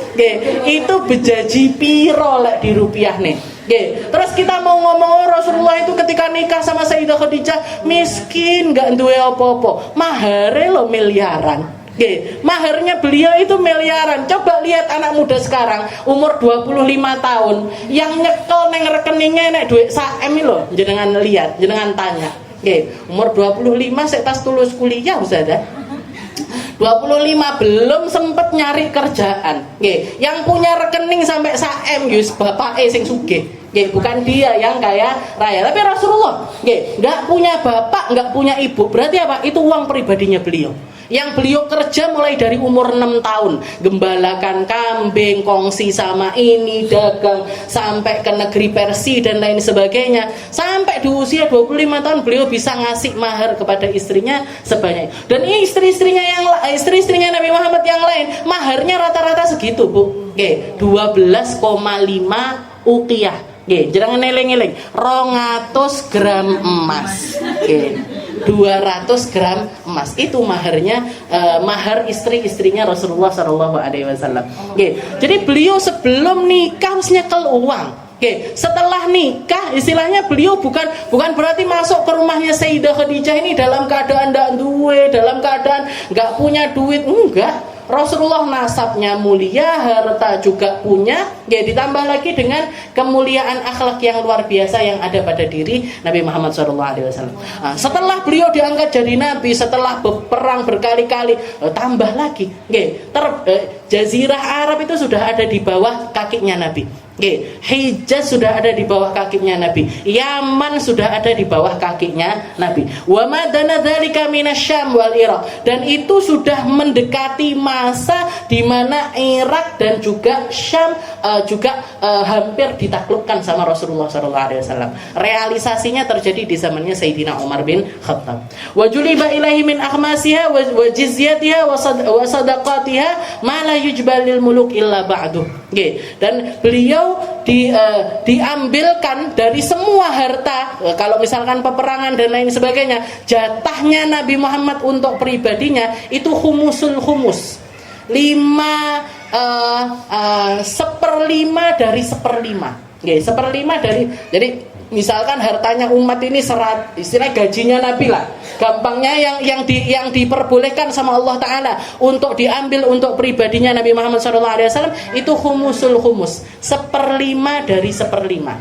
Itu bejaji piro lek di rupiah nih. Nggih. Terus kita mau ngomong Rasulullah itu ketika nikah sama Sayyidah Khadijah miskin, enggak duwe apa-apa. Mahare lo miliaran. Nggih. Maharnya beliau itu miliaran. Coba lihat anak muda sekarang umur 25 tahun yang nyekel neng rekeningnya nek duit sak M lho. Jenengan lihat, jenengan tanya. Nggih. Umur 25 sik tas tulus kuliah Ustazah. 25 belum sempet nyari kerjaan. Nggih, yang punya rekening sampai sak M yus bapake sing sugih. Nggih, bukan dia yang kaya raya, tapi Rasulullah nggih, enggak punya bapak, enggak punya ibu. Berarti apa? Itu uang pribadinya beliau. Yang beliau kerja mulai dari umur 6 tahun, gembalakan kambing, kongsi sama ini, dagang sampai ke negeri Persia dan lain sebagainya. Sampai di usia 25 tahun beliau bisa ngasih mahar kepada istrinya sebanyak. Dan istri-istrinya Nabi Muhammad yang lain, maharnya rata-rata segitu, Bu. Oke, 12,5 uqiyah. Oke, jangan eling-eling. 200 gram emas. Oke. 200 gram emas itu maharnya, mahar istri-istrinya Rasulullah SAW. Jadi beliau sebelum nikah harus nyekel uang. Setelah nikah istilahnya beliau bukan berarti masuk ke rumahnya Sayyidah Khadijah ini dalam keadaan ndak duwe, dalam keadaan nggak punya duit, enggak. Rasulullah nasabnya mulia, harta juga punya, ditambah lagi dengan kemuliaan akhlak yang luar biasa yang ada pada diri Nabi Muhammad SAW. Setelah beliau diangkat jadi Nabi, setelah berperang berkali-kali, tambah lagi, Jazirah Arab itu sudah ada di bawah kakinya Nabi. Hijaz sudah ada di bawah kakinya Nabi. Yaman sudah ada di bawah kakinya Nabi. Wa madana dzalika minasyam wal Iraq. Dan itu sudah mendekati masa di mana Irak dan juga Syam hampir ditaklukkan sama Rasulullah SAW. Realisasinya terjadi di zamannya Sayyidina Umar bin Khattab. Wa juliba ilaihi min akhmasiha wa jizyatiha wa sadaqatiha ma la yujbal lil muluk illa ba'du. Dan beliau diambilkan dari semua harta, kalau misalkan peperangan dan lain sebagainya, jatahnya Nabi Muhammad untuk pribadinya itu humusul humus, 1/5 dari 1/5. Seperlima dari, jadi misalkan hartanya umat ini istilah gajinya Nabi lah, gampangnya yang diperbolehkan sama Allah Ta'ala untuk diambil untuk pribadinya Nabi Muhammad SAW itu humusul humus, 1/5 dari 1/5.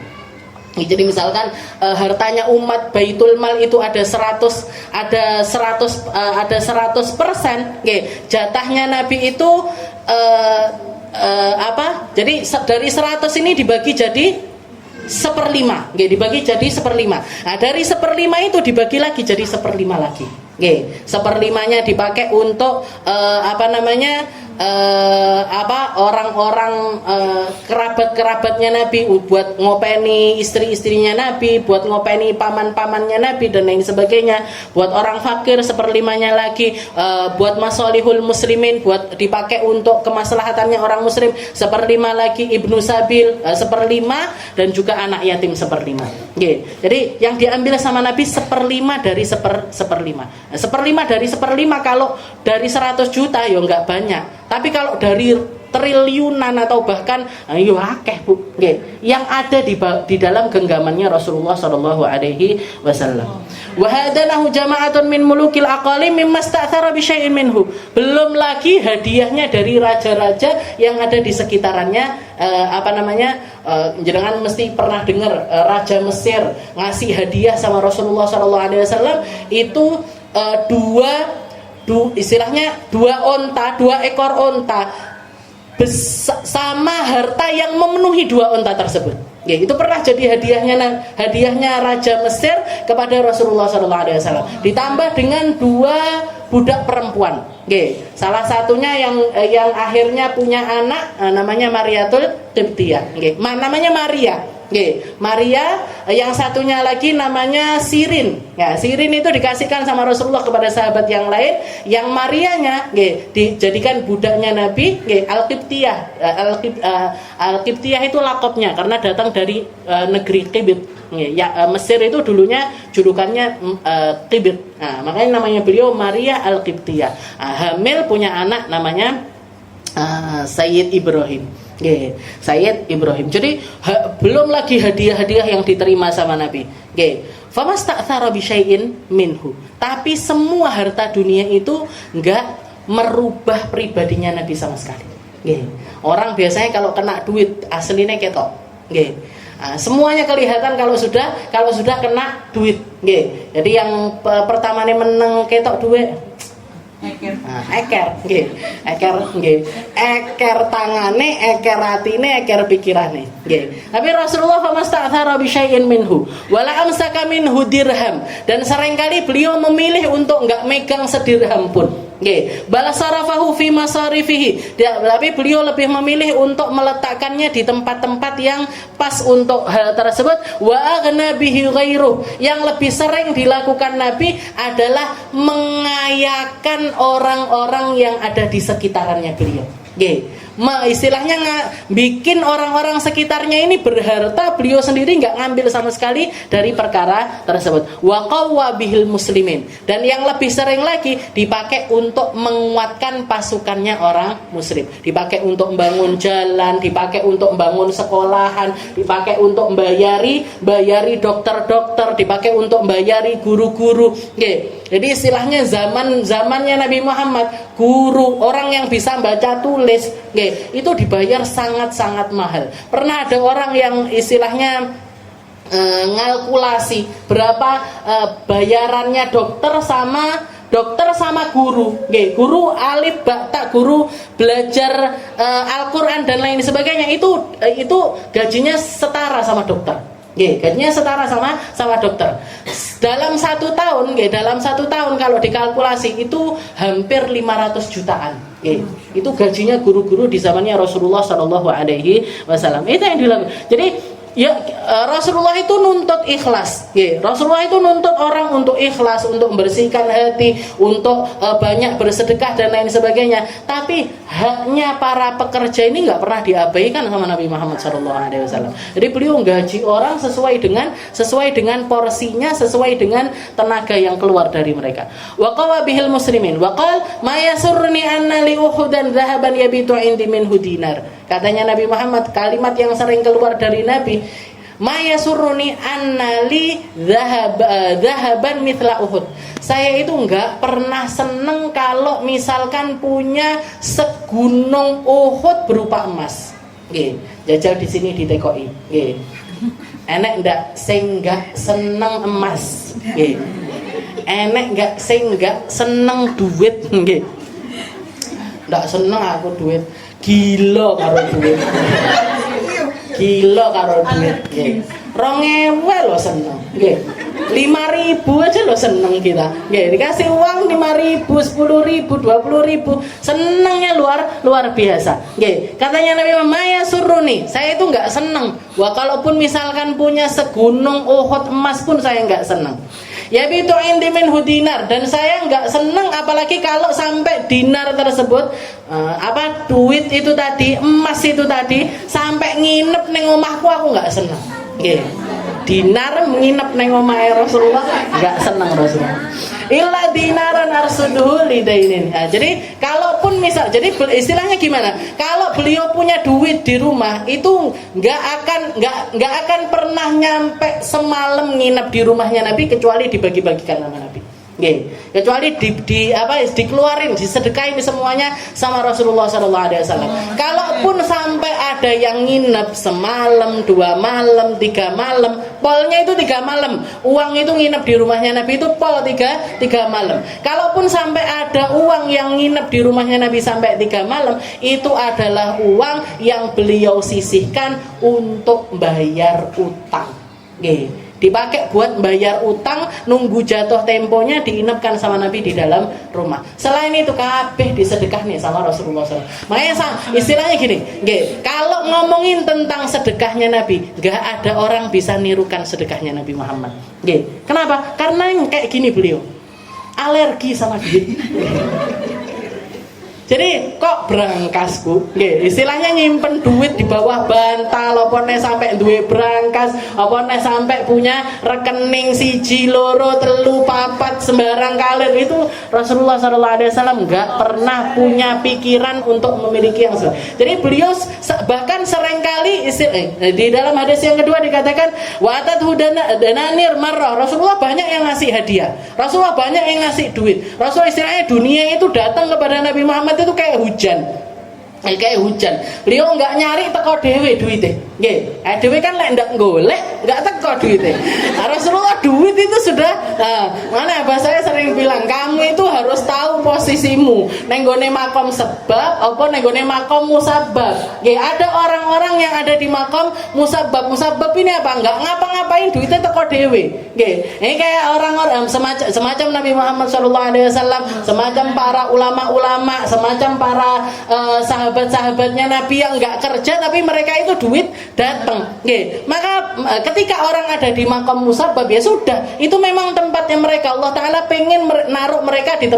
Jadi misalkan hartanya umat Baitul Mal itu ada 100%, jatahnya Nabi itu jadi dari 100 ini dibagi jadi 1/5, dibagi jadi 1/5. Nah, dari 1/5 itu dibagi lagi jadi 1/5 lagi. 1/5-nya dipakai untuk orang-orang kerabat-kerabatnya Nabi, buat ngopeni istri-istrinya Nabi, buat ngopeni paman-pamannya Nabi dan lain sebagainya. Buat orang fakir 1/5-nya lagi buat masolihul muslimin, buat dipakai untuk kemaslahatannya orang muslim 1/5 lagi, ibnu sabil 1/5 dan juga anak yatim 1/5. Jadi yang diambil sama Nabi 1/5 dari 1/5. 1/5 dari 1/5 kalau dari 100 juta ya enggak banyak. Tapi kalau dari triliunan atau bahkan ayo akeh, Bu. Yang ada di dalam genggamannya Rasulullah sallallahu alaihi wasallam. Wa hadanahu jama'atun min mulukil aqalim mimma sta'thara bi syai'in minhu. Belum lagi hadiahnya dari raja-raja yang ada di sekitarannya. Jangan mesti pernah dengar Raja Mesir ngasih hadiah sama Rasulullah sallallahu alaihi wasallam itu dua ekor onta sama harta yang memenuhi 2 onta tersebut. Itu pernah jadi hadiahnya Raja Mesir kepada Rasulullah SAW. Ditambah dengan 2 budak perempuan. Salah satunya yang akhirnya punya anak namanya Mariatul Qibtiyah. Namanya Maria. Maria, yang satunya lagi namanya Sirin. Sirin itu dikasihkan sama Rasulullah kepada sahabat yang lain. Yang Marianya dijadikan budaknya Nabi, Al-Qibtiyah. Al-Qibtiyah itu lakopnya karena datang dari negeri Qibit. Mesir itu dulunya julukannya Qibit. Makanya namanya beliau Maria Al-Qibtiyah. Hamil punya anak namanya Sayyid Ibrahim. Nggih, Sayyid Ibrahim. Jadi belum lagi hadiah-hadiah yang diterima sama Nabi. Nggih. Famasta'thara bi syai'in minhu. Tapi semua harta dunia itu enggak merubah pribadinya Nabi sama sekali. Nggih. Orang biasanya kalau kena duit aslinya ketok. Nggih. Nah, semuanya kelihatan kalau sudah kena duit. Nggih. Jadi yang pertamane meneng ketok duit eker nggih. Eker tangane, eker atine, eker pikirane nggih. Tapi Rasulullah famasta'thara bi syai'in minhu wala amsaka minhu dirham, dan seringkali beliau memilih untuk enggak megang sedirham pun nggih. Bal sarafahu fi masarifihi, tapi beliau lebih memilih untuk meletakkannya di tempat-tempat yang pas untuk hal tersebut. Wa aghna bihi ghairuh, yang lebih sering dilakukan Nabi adalah mengayakan orang-orang yang ada di sekitarannya beliau nggih. Istilahnya bikin orang-orang sekitarnya ini berharta, beliau sendiri nggak ngambil sama sekali dari perkara tersebut. Wa qawwa bihil muslimin, dan yang lebih sering lagi dipakai untuk menguatkan pasukannya orang muslim, dipakai untuk membangun jalan, dipakai untuk membangun sekolahan, dipakai untuk bayari dokter-dokter, dipakai untuk bayari guru-guru nggih. Jadi istilahnya zamannya Nabi Muhammad, guru, orang yang bisa baca tulis nggih, itu dibayar sangat-sangat mahal. Pernah ada orang yang istilahnya ngalkulasi berapa bayarannya dokter sama guru nggih. Guru alif ba ta, guru belajar Al-Qur'an dan lain sebagainya, itu gajinya setara sama dokter. Nggih, gajinya setara sama dokter. Dalam satu tahun kalau dikalkulasi itu hampir 500 jutaan. Nggih. Itu gajinya guru-guru di zamannya Rasulullah sallallahu alaihi wasallam. Itu yang dilakukan. Jadi ya Rasulullah itu nuntut ikhlas. Ya, Rasulullah itu nuntut orang untuk ikhlas, untuk membersihkan hati, untuk banyak bersedekah dan lain sebagainya. Tapi haknya para pekerja ini nggak pernah diabaikan sama Nabi Muhammad SAW. Jadi beliau gaji orang sesuai dengan porsinya, sesuai dengan tenaga yang keluar dari mereka. Wa qawa bihil muslimin wa qal ma yasurni anna li uhudan dhahaban yabitu indi minhu dinar. Katanya Nabi Muhammad, kalimat yang sering keluar dari Nabi, maya suruni annali zahaban mithla Uhud. Saya itu enggak pernah seneng kalau misalkan punya segunung Uhud berupa emas. Nggih, jajal di sini di TKI. Nggih. Enek ndak sing enggak seneng emas. Nggih. Enek enggak sing enggak seneng duit. Nggih. Ndak seneng aku duit. Gila karo duit. Gila karo duit nggih. 2.000 lho seneng nggih. 5.000 aja lho seneng kita. Nggih, dikasih uang 5.000, 10.000, 20.000, senengnya luar biasa. Nggih. Katanya Nabi Muhammad suruni, saya itu enggak seneng. Wah, kalaupun misalkan punya segunung Uhud emas pun saya enggak seneng. Ya bitu indi minhu dinar, dan saya enggak seneng apalagi kalau sampai dinar tersebut duit itu tadi, emas itu tadi sampai nginep ning omahku, aku enggak seneng. Nggih. Dinar nginep ning omahe Rasulullah enggak seneng Rasulullah. Illa dinaran arsuduhu lidainin. Nah, jadi kalaupun jadi istilahnya gimana? Kalau beliau punya duit di rumah itu enggak akan pernah nyampe semalam nginep di rumahnya Nabi kecuali dibagi-bagikan sama Nabi. Nggih, kecuali dikeluarin, disedekain semuanya sama Rasulullah SAW. Kalaupun sampai ada yang nginep semalam, 2 malam, 3 malam, polnya itu 3 malam. Uang itu nginep di rumahnya Nabi itu pol 3 malam. Kalaupun sampai ada uang yang nginep di rumahnya Nabi sampai 3 malam, itu adalah uang yang beliau sisihkan untuk bayar utang. Nggih. Dipakai buat bayar utang, nunggu jatuh temponya diinapkan sama Nabi di dalam rumah. Selain itu kabeh disedekah nih sama Rasulullah SAW. Makanya istilahnya gini, nggih, kalau ngomongin tentang sedekahnya Nabi, nggak ada orang bisa nirukan sedekahnya Nabi Muhammad. Nggih. Kenapa? Karena kayak gini beliau, alergi sama duit. Jadi kok berangkasku, istilahnya nyimpen duit di bawah bantal, apa nek sampai duwe berangkas, apa nek sampai punya rekening siji loro telu papat sembarang kalir, itu Rasulullah SAW nggak pernah punya pikiran untuk memiliki yang jadi beliau bahkan seringkali di dalam hadis yang kedua dikatakan watat dananir marrah, Rasulullah banyak yang ngasih hadiah, Rasulullah banyak yang ngasih duit. Rasulullah istilahnya dunia itu datang kepada Nabi Muhammad itu kayak hujan. Beliau nggak nyari teko dewe duitnya, dewe kan lek ndak golek nggak teko duitnya. Rasulullah duit itu sudah, mana abah saya sering bilang kamu itu harus tahu posisimu. Nenggone makom sebab, apa nenggone makom musabab. Ada orang-orang yang ada di makom musabab. Musabab ini apa? Nggak ngapa-ngapain duitnya teko dewe. Ini kayak orang-orang semacam Nabi Muhammad SAW, semacam para ulama-ulama, semacam para sahabat-sahabatnya Nabi yang nggak kerja tapi mereka itu duit datang. Maka ketika orang ada di makam musabab, ya sudah, itu memang tempatnya mereka. Allah Ta'ala pengen naruh mereka di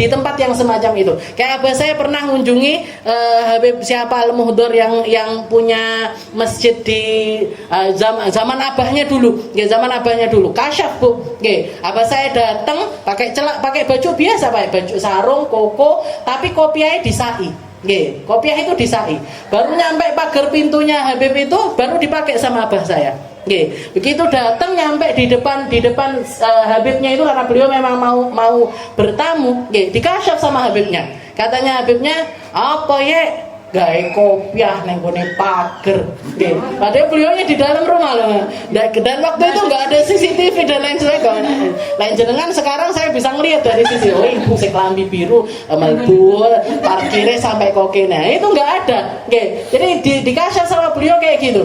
tempat yang semacam itu. Kayak abah saya pernah mengunjungi Habib siapa Al-Muhdor yang punya masjid di zaman abahnya dulu. Zaman abahnya dulu kasyaf, Bu. Abah saya datang pakai baju biasa, pakai baju sarung koko, tapi kopiahnya disai. Kopiah itu disai. Baru nyampe pagar pintunya Habib itu baru dipakai sama abah saya. Begitu datang nyampe di depan Habibnya itu, karena beliau memang mau bertamu, dikasyaf sama Habibnya. Katanya Habibnya, apa ya? Gawe kopiah neng gone pager. Padahal beliaunya di dalam rumah loh. Dan waktu itu nggak ada CCTV dan lain sebagainya. Lain jenengan sekarang saya bisa ngelihat dari sisi, oh ibu seklambi biru, melbu, parkirnya sampai kokena. Itu nggak ada. Jadi dikasih sama beliau kayak gitu.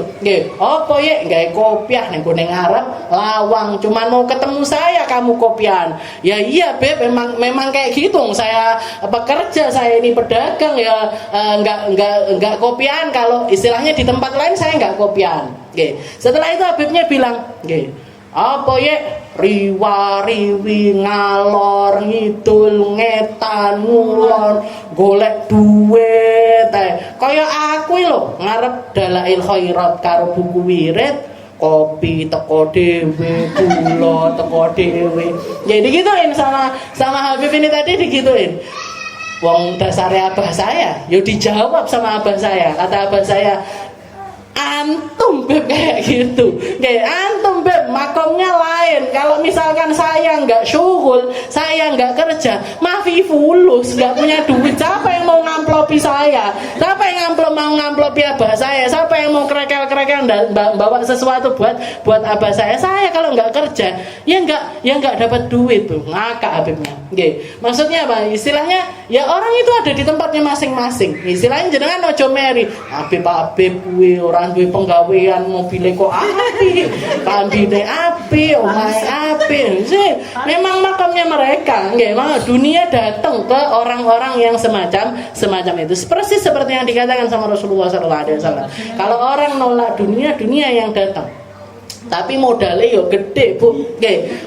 Apa ya? Gawe kopiah neng gone ngarep lawang. Cuman mau ketemu saya kamu kopian. Ya iya Beb, memang kayak gitu. Saya pekerja, saya ini pedagang ya, nggak kopian. Kalau istilahnya di tempat lain saya nggak kopian. Setelah itu Habibnya bilang, apa ya? Riwa-riwi ngalor ngidul ngetan ngulon golek duit. Kaya aku lho ngarep dalail khairat karo buku wirid, kopi teko dewe, gula teko dewe. Jadi gituin sama Habib ini tadi, digituin. Wong dasarnya abah saya, yo dijawab sama abah saya. Kata abah saya, antum Beb kayak gitu. Antum Beb makomnya lain. Kalau misalkan saya nggak syughul, saya nggak kerja, mafi fulus, nggak punya duit, siapa yang mau ngamplopi saya? Siapa yang mau ngamplopi abah saya? Siapa yang mau kerekel-kerekel dan bawa sesuatu buat abah saya? Saya kalau nggak kerja, ya nggak dapat duit tuh. Ngakak Habibnya. Maksudnya apa? Istilahnya ya orang itu ada di tempatnya masing-masing. Istilahnya jenengan ojo meri. Habib kuwi ora duwe penggawean, mobile kok api, kambine api, omahe api. Memang makamnya mereka. Memang dunia datang ke orang-orang yang semacam itu. Persis seperti yang dikatakan sama Rasulullah SAW. Kalau orang nolak dunia yang datang. Tapi modalnya yo gede, Bu.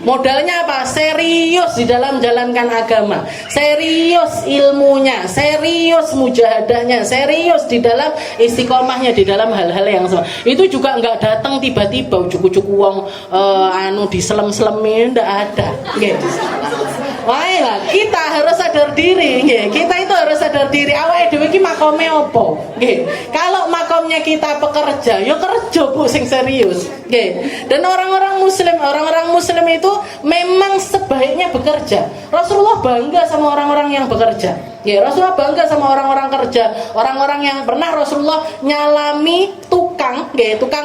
Modalnya apa? Serius di dalam jalankan agama, serius ilmunya, serius mujahadahnya, serius di dalam istiqomahnya di dalam hal-hal yang sama. Itu juga nggak datang tiba-tiba ujuk-ujuk uang diselem-selemin, ndak ada. Lah, kita harus sadar diri, kita itu harus sadar diri. Awake dhewe iki makome opo? Kalau makomnya kita pekerja, yo kerja Bu sing serius. Dan orang-orang muslim itu memang sebaiknya bekerja. Rasulullah bangga sama orang-orang yang bekerja. Rasulullah bangga sama orang-orang kerja, orang-orang yang pernah Rasulullah nyalami tukang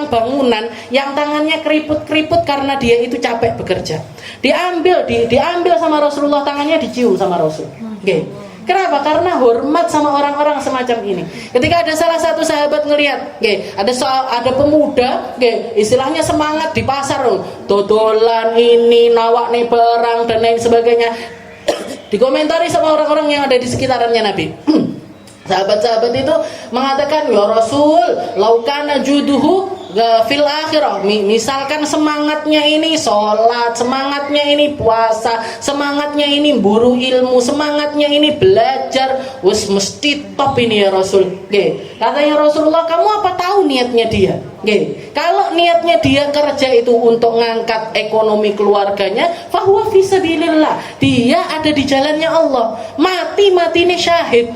bangunan yang tangannya keriput-keriput karena dia itu capek bekerja. Diambil sama Rasulullah, tangannya dicium sama Rasul. Kenapa? Karena hormat sama orang-orang semacam ini. Ketika ada salah satu sahabat ngelihat, ada pemuda, istilahnya semangat di pasar, dodolan ini, nawak nih barang dan lain sebagainya, dikomentari sama orang-orang yang ada di sekitarannya Nabi. Sahabat-sahabat itu mengatakan, ya Rasul, laukana juduhu fil akhirah. Misalkan semangatnya ini sholat, semangatnya ini puasa, semangatnya ini buru ilmu, semangatnya ini belajar, wis mesti top ini ya Rasul. Katanya Rasulullah, kamu apa tahu niatnya dia? Kalau niatnya dia kerja itu untuk ngangkat ekonomi keluarganya, fahuwa fisabilillah, dia ada di jalannya Allah. Mati ini syahid.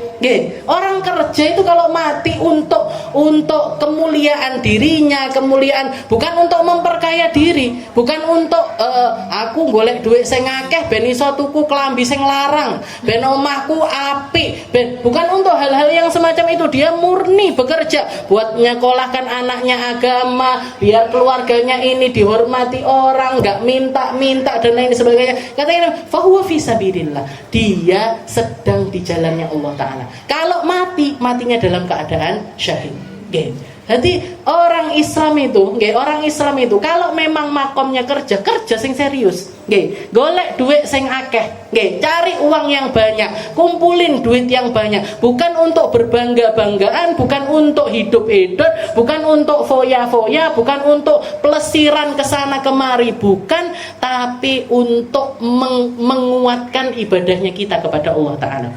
Orang kerja itu kalau mati untuk kemuliaan dirinya, kemuliaan, bukan untuk memperkaya diri, bukan untuk aku golek duit sing akeh ben iso tuku klambi sing larang, ben omahku apik, bukan untuk hal-hal yang semacam itu. Dia murni bekerja buat nyekolahkan anaknya agama, biar keluarganya ini dihormati orang, nggak minta-minta dan lain sebagainya. Katanya fahuwa fisabilillah, dia sedang di jalannya Allah Ta'ala. Kalau matinya dalam keadaan syahid. Jadi orang Islam itu kalau memang makomnya kerja sing serius, golek duit sing akeh, cari uang yang banyak, kumpulin duit yang banyak, bukan untuk berbangga-banggaan, bukan untuk hidup-hidup, bukan untuk foya-foya, bukan untuk pelesiran kesana kemari, bukan, tapi untuk menguatkan ibadahnya kita kepada Allah Ta'ala.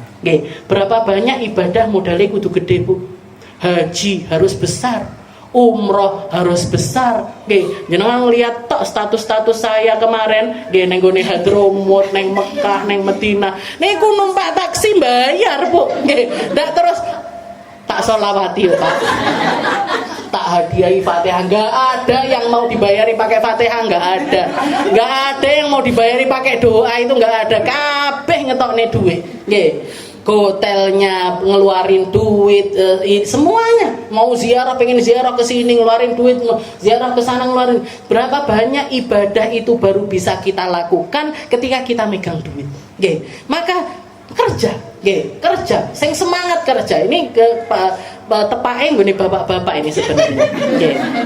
Berapa banyak ibadah modalnya kudu gede, Bu? Haji harus besar, umroh harus besar. Jenengan lihat tok status saya kemarin, neng gone Hadramut, neng Mekah, neng Medina, niku numpak taksi bayar, Bu. Ndak terus tak sholawati, Pak. Tak hadiahi Fatihah, nggak ada yang mau dibayari pakai Fatihah, nggak ada yang mau dibayari pakai doa, itu nggak ada. Kabeh ngetokne duit. Hotelnya ngeluarin duit, semuanya mau ziarah, pengen ziarah ke sini ngeluarin duit, ziarah ke sana ngeluarin. Berapa banyak ibadah itu baru bisa kita lakukan ketika kita megang duit. Maka kerja, sing semangat kerja. Ini ke tepake nggone bapak-bapak ini sebenarnya.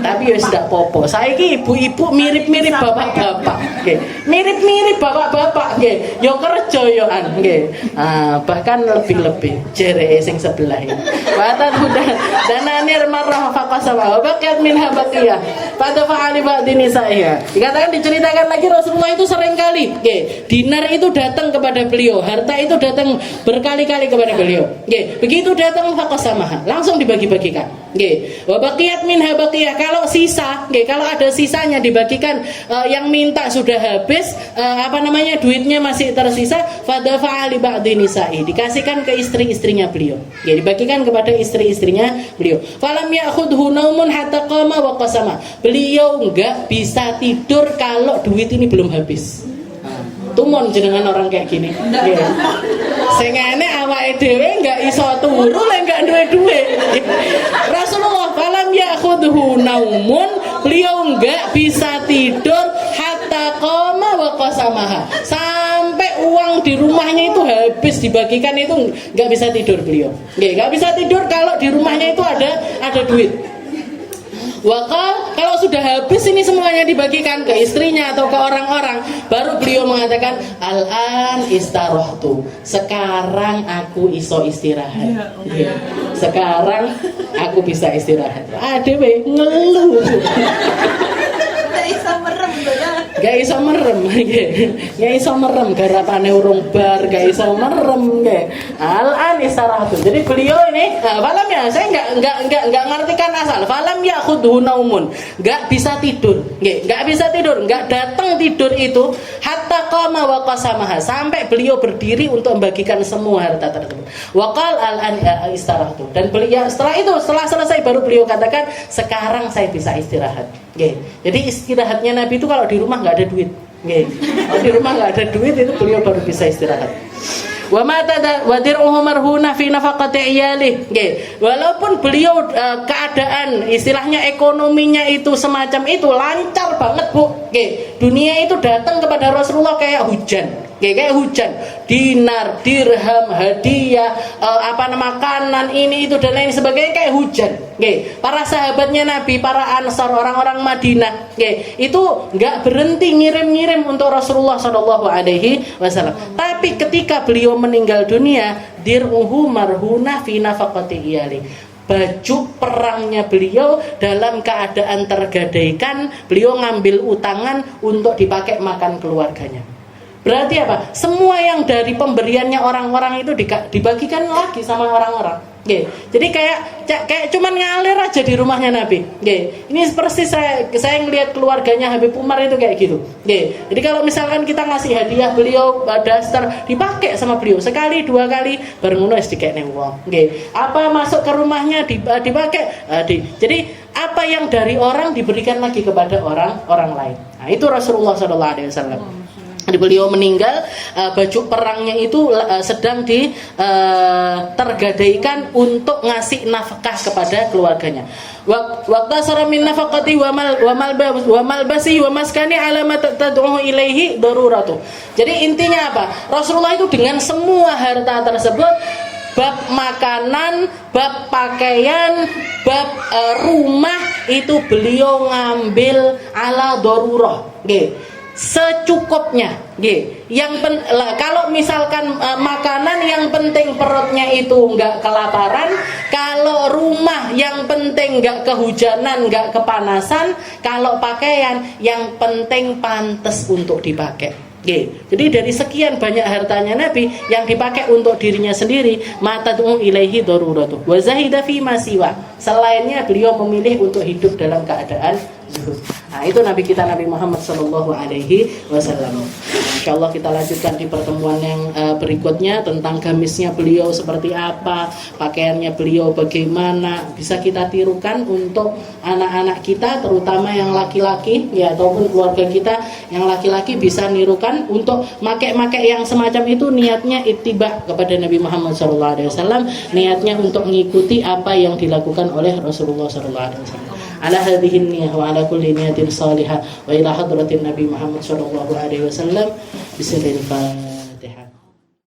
Tapi ya sudah popo. Saiki ibu-ibu mirip-mirip bapak-bapak. Mirip-mirip bapak-bapak. Yo kerja yo bahkan lebih-lebih jere sing sebelah ini. Watan dan anir marrah faqasama wa baqiyat minha baqiyah. Pada fa'ali ba'dini saya. Dikatakan, diceritakan lagi Rasulullah itu sering kali dinar itu datang kepada beliau, harta itu datang berkali-kali kepada beliau. Begitu datang faqasama, langsung dibagi-bagikan. Wa baqiyat minha baqiyah, kalau sisa, kalau ada sisanya dibagikan. Yang minta sudah habis, duitnya masih tersisa, fada fa'ali ba'di nisa'i, dikasihkan ke istri-istrinya beliau. Dibagikan kepada istri-istrinya beliau. Falam ya'khudhu naumun hatta qama wa qasama, beliau enggak bisa tidur kalau duit ini belum habis. Tumon jenengan orang kayak gini. Sing ngene awake dhewe enggak iso turu lek enggak duwe duit. Rasulullah falam ya'khudhu naumun, beliau enggak bisa tidur hatta qama wa qasamaha, sampai uang di rumahnya itu habis dibagikan, itu enggak bisa tidur beliau. Enggak bisa tidur kalau di rumahnya itu ada duit. Wakal, kalau sudah habis ini semuanya dibagikan ke istrinya atau ke orang-orang, baru beliau mengatakan al-an istarahtu, sekarang aku iso istirahat. Sekarang aku bisa istirahat. Adewe ngeluh. Gak iso merem garapane urung bar, gak iso merem al-an istarahatu. Jadi beliau ini falam ya, saya enggak ngartikan asal falam ya khudhu naumun, enggak bisa tidur, enggak datang tidur itu hatta qama wa qasamaha, sampai beliau berdiri untuk membagikan semua harta tersebut. Waqal al-an istarahatu, dan beliau setelah selesai baru beliau katakan sekarang saya bisa istirahat. Jadi istirahatnya Nabi itu kalau di rumah nggak ada duit. Kalau di rumah nggak ada duit itu beliau baru bisa istirahat. Wa mata wadir'uhu marhuna fi nafaqati iyalih. Walaupun beliau keadaan istilahnya ekonominya itu semacam itu lancar banget, Bu. Dunia itu datang kepada Rasulullah kayak hujan. Kayak hujan, dinar, dirham, hadiah, makanan ini itu dan lain sebagainya kayak hujan. Para sahabatnya Nabi, para Ansar, orang-orang Madinah, itu nggak berhenti ngirim-ngirim untuk Rasulullah SAW. Tapi ketika beliau meninggal dunia, dir'uhu marhuna fi nafaqati iyali, baju perangnya beliau dalam keadaan tergadaikan, beliau ngambil utangan untuk dipakai makan keluarganya. Berarti apa? Semua yang dari pemberiannya orang-orang itu dibagikan lagi sama orang-orang. Jadi kayak cuman ngalir aja di rumahnya Nabi. Ini persis saya ngelihat keluarganya Habib Umar itu kayak gitu. Jadi kalau misalkan kita ngasih hadiah beliau daster dipakai sama beliau sekali dua kali baru ngono wis dikekne wong. Apa masuk ke rumahnya dipakai. Jadi apa yang dari orang diberikan lagi kepada orang lain. Nah, itu Rasulullah SAW. Beliau meninggal, baju perangnya itu sedang tergadaikan untuk ngasih nafkah kepada keluarganya. Waqta sara min nafaqati wa malbasi wa maskani ala ma tad'u ilaihi daruratu. Jadi intinya apa? Rasulullah itu dengan semua harta tersebut, bab makanan, bab pakaian, bab rumah itu beliau ngambil ala darurah. Secukupnya, kalau misalkan makanan yang penting perutnya itu nggak kelaparan, kalau rumah yang penting nggak kehujanan, nggak kepanasan, kalau pakaian yang penting pantas untuk dipakai. Jadi dari sekian banyak hartanya Nabi yang dipakai untuk dirinya sendiri, matad'u ilaihi daruratu wa zahida fi ma siwa. Selainnya beliau memilih untuk hidup dalam keadaan zuhud. Nah, itu Nabi kita Nabi Muhammad sallallahu alaihi wasallam. Insyaallah kita lanjutkan di pertemuan yang berikutnya tentang gamisnya beliau seperti apa, pakaiannya beliau bagaimana, bisa kita tirukan untuk anak-anak kita terutama yang laki-laki ataupun keluarga kita yang laki-laki bisa nirukan untuk make-make yang semacam itu, niatnya ittiba kepada Nabi Muhammad sallallahu alaihi wasallam, niatnya untuk mengikuti apa yang dilakukan oleh Rasulullah sallallahu alaihi wasallam. Ala hadhihi niyyah wa ala kulli niyatin salihah wa ila hadratin Nabi Muhammad sallallahu alaihi wasallam bismillahirrahmanirrahim.